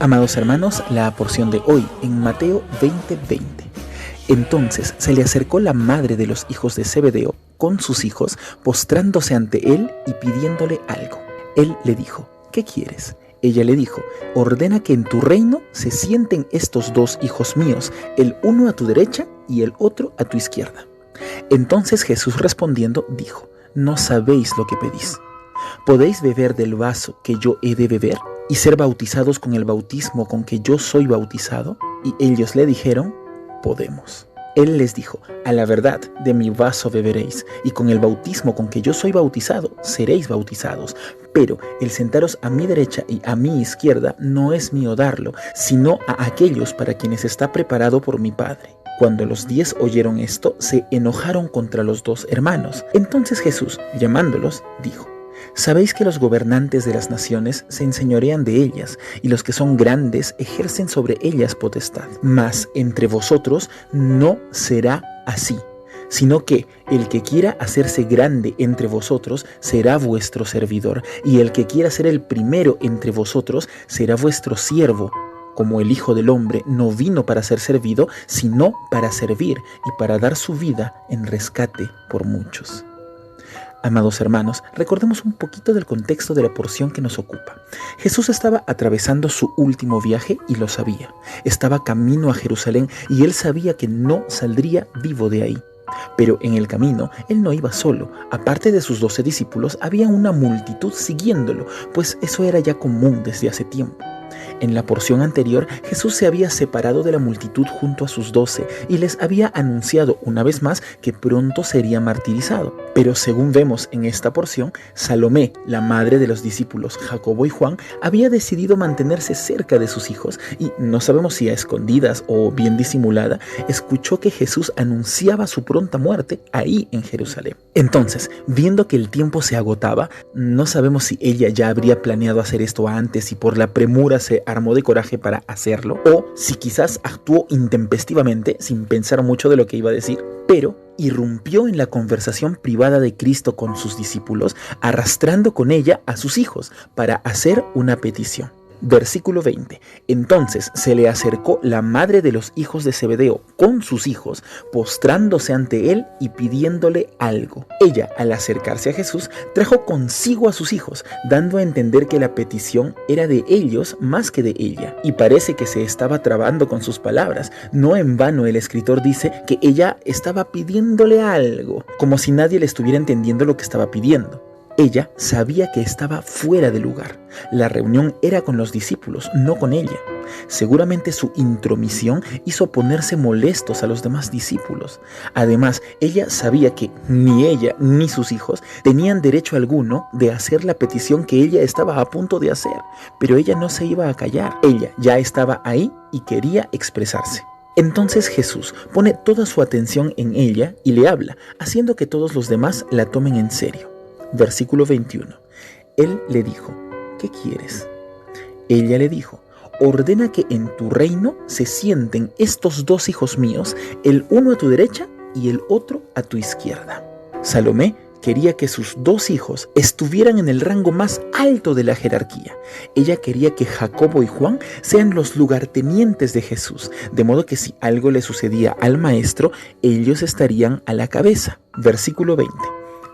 Amados hermanos, la porción de hoy en Mateo 20:20. Entonces se le acercó la madre de los hijos de Zebedeo con sus hijos, postrándose ante él y pidiéndole algo. Él le dijo: ¿qué quieres? Ella le dijo: ordena que en tu reino se sienten estos dos hijos míos, el uno a tu derecha y el otro a tu izquierda. Entonces Jesús respondiendo dijo: no sabéis lo que pedís. ¿Podéis beber del vaso que yo he de beber y ser bautizados con el bautismo con que yo soy bautizado? Y ellos le dijeron: podemos. Él les dijo: a la verdad, de mi vaso beberéis, y con el bautismo con que yo soy bautizado, seréis bautizados. Pero el sentaros a mi derecha y a mi izquierda no es mío darlo, sino a aquellos para quienes está preparado por mi Padre. Cuando los 10 oyeron esto, se enojaron contra los 2 hermanos. Entonces Jesús, llamándolos, dijo: ¿sabéis que los gobernantes de las naciones se enseñorean de ellas, y los que son grandes ejercen sobre ellas potestad? Mas entre vosotros no será así, sino que el que quiera hacerse grande entre vosotros será vuestro servidor, y el que quiera ser el primero entre vosotros será vuestro siervo. Como el Hijo del Hombre no vino para ser servido, sino para servir y para dar su vida en rescate por muchos. Amados hermanos, recordemos un poquito del contexto de la porción que nos ocupa. Jesús estaba atravesando su último viaje y lo sabía. Estaba camino a Jerusalén y él sabía que no saldría vivo de ahí. Pero en el camino, él no iba solo. Aparte de sus 12 discípulos, había una multitud siguiéndolo, pues eso era ya común desde hace tiempo. En la porción anterior, Jesús se había separado de la multitud junto a sus 12 y les había anunciado una vez más que pronto sería martirizado. Pero según vemos en esta porción, Salomé, la madre de los discípulos Jacobo y Juan, había decidido mantenerse cerca de sus hijos y, no sabemos si a escondidas o bien disimulada, escuchó que Jesús anunciaba su pronta muerte ahí en Jerusalén. Entonces, viendo que el tiempo se agotaba, no sabemos si ella ya habría planeado hacer esto antes y por la premura se armó de coraje para hacerlo, o si quizás actuó intempestivamente sin pensar mucho de lo que iba a decir, pero irrumpió en la conversación privada de Cristo con sus discípulos, arrastrando con ella a sus hijos para hacer una petición. Versículo 20. Entonces se le acercó la madre de los hijos de Zebedeo con sus hijos, postrándose ante él y pidiéndole algo. Ella, al acercarse a Jesús, trajo consigo a sus hijos, dando a entender que la petición era de ellos más que de ella. Y parece que se estaba trabando con sus palabras. No en vano el escritor dice que ella estaba pidiéndole algo, como si nadie le estuviera entendiendo lo que estaba pidiendo. Ella sabía que estaba fuera de lugar. La reunión era con los discípulos, no con ella. Seguramente su intromisión hizo ponerse molestos a los demás discípulos. Además, ella sabía que ni ella ni sus hijos tenían derecho alguno de hacer la petición que ella estaba a punto de hacer. Pero ella no se iba a callar. Ella ya estaba ahí y quería expresarse. Entonces Jesús pone toda su atención en ella y le habla, haciendo que todos los demás la tomen en serio. Versículo 21. Él le dijo: ¿qué quieres? Ella le dijo: ordena que en tu reino se sienten estos 2 hijos míos, el uno a tu derecha y el otro a tu izquierda. Salomé quería que sus 2 hijos estuvieran en el rango más alto de la jerarquía. Ella quería que Jacobo y Juan sean los lugartenientes de Jesús, de modo que si algo le sucedía al maestro, ellos estarían a la cabeza. Versículo 20.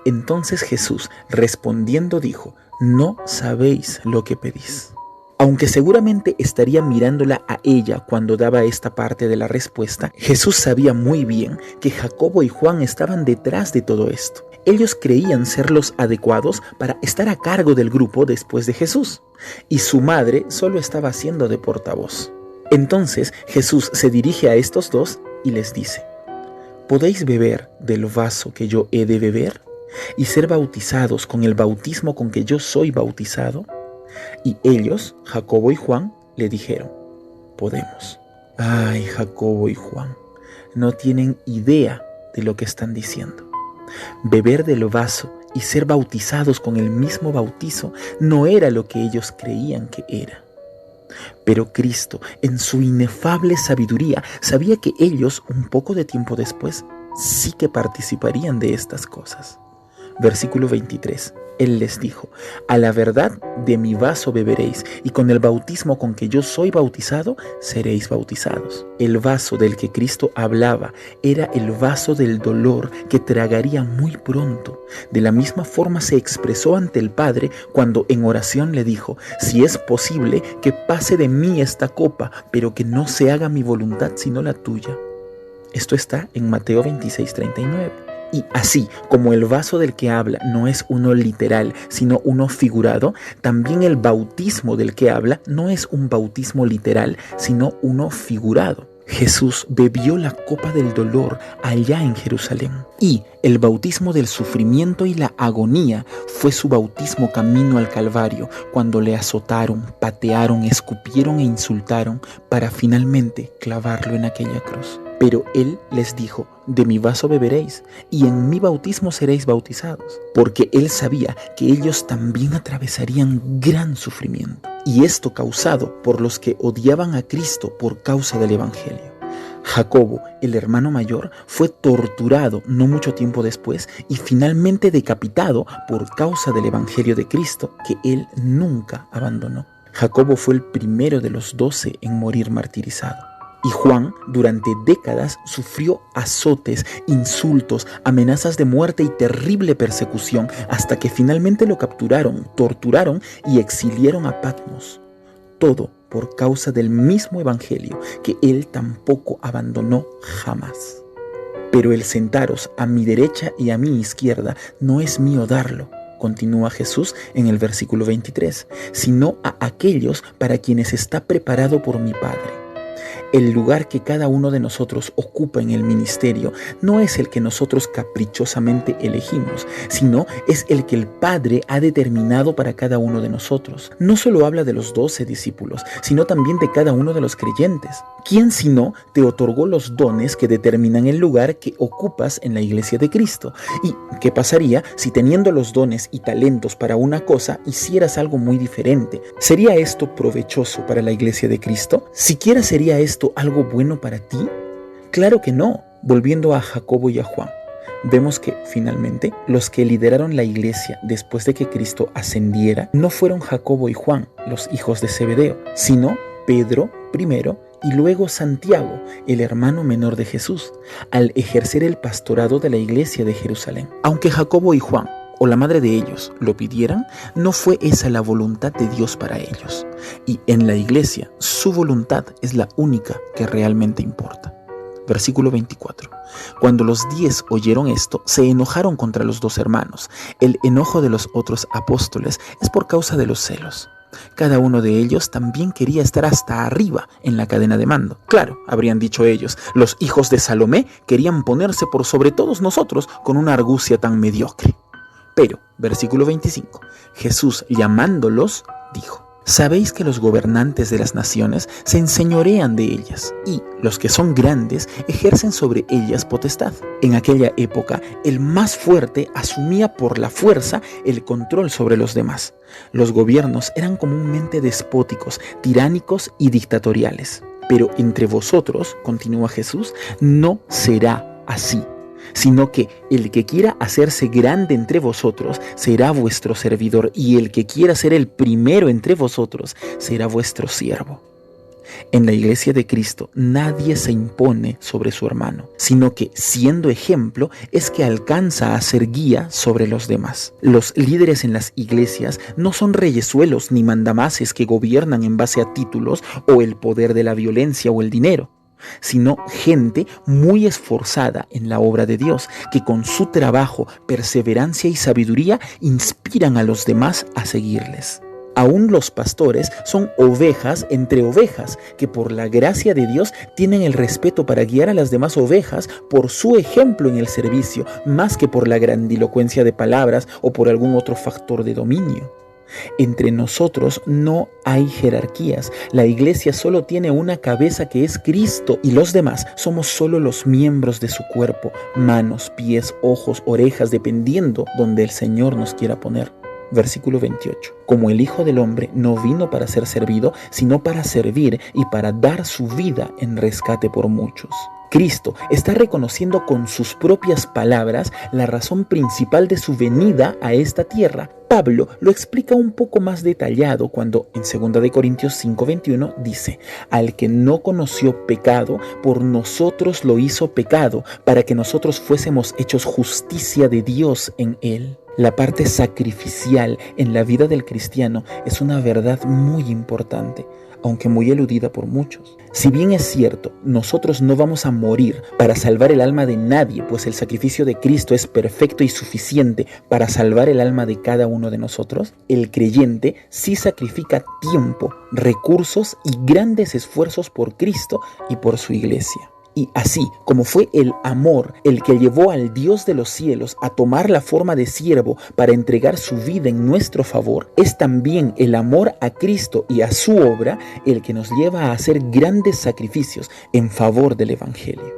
Entonces Jesús, respondiendo, dijo: no sabéis lo que pedís. Aunque seguramente estaría mirándola a ella cuando daba esta parte de la respuesta, Jesús sabía muy bien que Jacobo y Juan estaban detrás de todo esto. Ellos creían ser los adecuados para estar a cargo del grupo después de Jesús, y su madre solo estaba haciendo de portavoz. Entonces Jesús se dirige a estos 2 y les dice: ¿podéis beber del vaso que yo he de beber y ser bautizados con el bautismo con que yo soy bautizado? Y ellos, Jacobo y Juan, le dijeron: podemos. Ay, Jacobo y Juan, no tienen idea de lo que están diciendo. Beber del vaso y ser bautizados con el mismo bautizo no era lo que ellos creían que era. Pero Cristo, en su inefable sabiduría, sabía que ellos, un poco de tiempo después, sí que participarían de estas cosas. Versículo 23. Él les dijo: a la verdad, de mi vaso beberéis, y con el bautismo con que yo soy bautizado, seréis bautizados. El vaso del que Cristo hablaba era el vaso del dolor que tragaría muy pronto. De la misma forma se expresó ante el Padre cuando en oración le dijo: si es posible, que pase de mí esta copa, pero que no se haga mi voluntad sino la tuya. Esto está en Mateo 26:39. Y así como el vaso del que habla no es uno literal, sino uno figurado, también el bautismo del que habla no es un bautismo literal, sino uno figurado. Jesús bebió la copa del dolor allá en Jerusalén. Y el bautismo del sufrimiento y la agonía fue su bautismo camino al Calvario, cuando le azotaron, patearon, escupieron e insultaron para finalmente clavarlo en aquella cruz. Pero Él les dijo: de mi vaso beberéis, y en mi bautismo seréis bautizados, porque Él sabía que ellos también atravesarían gran sufrimiento, y esto causado por los que odiaban a Cristo por causa del Evangelio. Jacobo, el hermano mayor, fue torturado no mucho tiempo después y finalmente decapitado por causa del Evangelio de Cristo, que él nunca abandonó. Jacobo fue el primero de los 12 en morir martirizado. Y Juan durante décadas sufrió azotes, insultos, amenazas de muerte y terrible persecución hasta que finalmente lo capturaron, torturaron y exiliaron a Patmos. Todo por causa del mismo evangelio que él tampoco abandonó jamás. Pero el sentaros a mi derecha y a mi izquierda no es mío darlo, continúa Jesús en el versículo 23, sino a aquellos para quienes está preparado por mi Padre. El lugar que cada uno de nosotros ocupa en el ministerio no es el que nosotros caprichosamente elegimos, sino es el que el Padre ha determinado para cada uno de nosotros. No solo habla de los 12 discípulos, sino también de cada uno de los creyentes. ¿Quién sino te otorgó los dones que determinan el lugar que ocupas en la iglesia de Cristo? ¿Y qué pasaría si teniendo los dones y talentos para una cosa hicieras algo muy diferente? ¿Sería esto provechoso para la iglesia de Cristo? ¿Siquiera sería esto algo bueno para ti? Claro que no. Volviendo a Jacobo y a Juan, vemos que finalmente los que lideraron la iglesia después de que Cristo ascendiera no fueron Jacobo y Juan, los hijos de Zebedeo, sino Pedro primero y luego Santiago, el hermano menor de Jesús, al ejercer el pastorado de la iglesia de Jerusalén. Aunque Jacobo y Juan, o la madre de ellos, lo pidieran, no fue esa la voluntad de Dios para ellos. Y en la iglesia, su voluntad es la única que realmente importa. Versículo 24. Cuando los 10 oyeron esto, se enojaron contra los 2 hermanos. El enojo de los otros apóstoles es por causa de los celos. Cada uno de ellos también quería estar hasta arriba en la cadena de mando. Claro, habrían dicho ellos, los hijos de Salomé querían ponerse por sobre todos nosotros con una argucia tan mediocre. Pero, versículo 25, Jesús llamándolos, dijo: sabéis que los gobernantes de las naciones se enseñorean de ellas, y los que son grandes ejercen sobre ellas potestad. En aquella época, el más fuerte asumía por la fuerza el control sobre los demás. Los gobiernos eran comúnmente despóticos, tiránicos y dictatoriales. Pero entre vosotros, continúa Jesús, no será así, sino que el que quiera hacerse grande entre vosotros será vuestro servidor, y el que quiera ser el primero entre vosotros será vuestro siervo. En la iglesia de Cristo nadie se impone sobre su hermano, sino que, siendo ejemplo, es que alcanza a ser guía sobre los demás. Los líderes en las iglesias no son reyesuelos ni mandamases que gobiernan en base a títulos o el poder de la violencia o el dinero, sino gente muy esforzada en la obra de Dios, que con su trabajo, perseverancia y sabiduría inspiran a los demás a seguirles. Aún los pastores son ovejas entre ovejas, que por la gracia de Dios tienen el respeto para guiar a las demás ovejas por su ejemplo en el servicio, más que por la grandilocuencia de palabras o por algún otro factor de dominio. Entre nosotros no hay jerarquías. La iglesia solo tiene una cabeza, que es Cristo, y los demás somos solo los miembros de su cuerpo, manos, pies, ojos, orejas, dependiendo donde el Señor nos quiera poner. Versículo 28. Como el Hijo del Hombre no vino para ser servido, sino para servir y para dar su vida en rescate por muchos. Cristo está reconociendo con sus propias palabras la razón principal de su venida a esta tierra. Pablo lo explica un poco más detallado cuando en 2 Corintios 5:21 dice: al que no conoció pecado, por nosotros lo hizo pecado, para que nosotros fuésemos hechos justicia de Dios en él. La parte sacrificial en la vida del cristiano es una verdad muy importante, aunque muy eludida por muchos. Si bien es cierto, nosotros no vamos a morir para salvar el alma de nadie, pues el sacrificio de Cristo es perfecto y suficiente para salvar el alma de cada uno de nosotros, el creyente sí sacrifica tiempo, recursos y grandes esfuerzos por Cristo y por su iglesia. Y así como fue el amor el que llevó al Dios de los cielos a tomar la forma de siervo para entregar su vida en nuestro favor, es también el amor a Cristo y a su obra el que nos lleva a hacer grandes sacrificios en favor del Evangelio.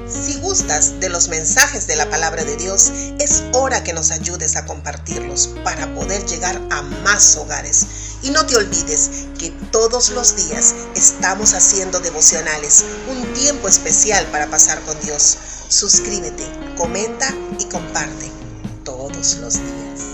Si gustas de los mensajes de la palabra de Dios, es hora que nos ayudes a compartirlos para poder llegar a más hogares. Y no te olvides que todos los días estamos haciendo devocionales, un tiempo especial para pasar con Dios. Suscríbete, comenta y comparte todos los días.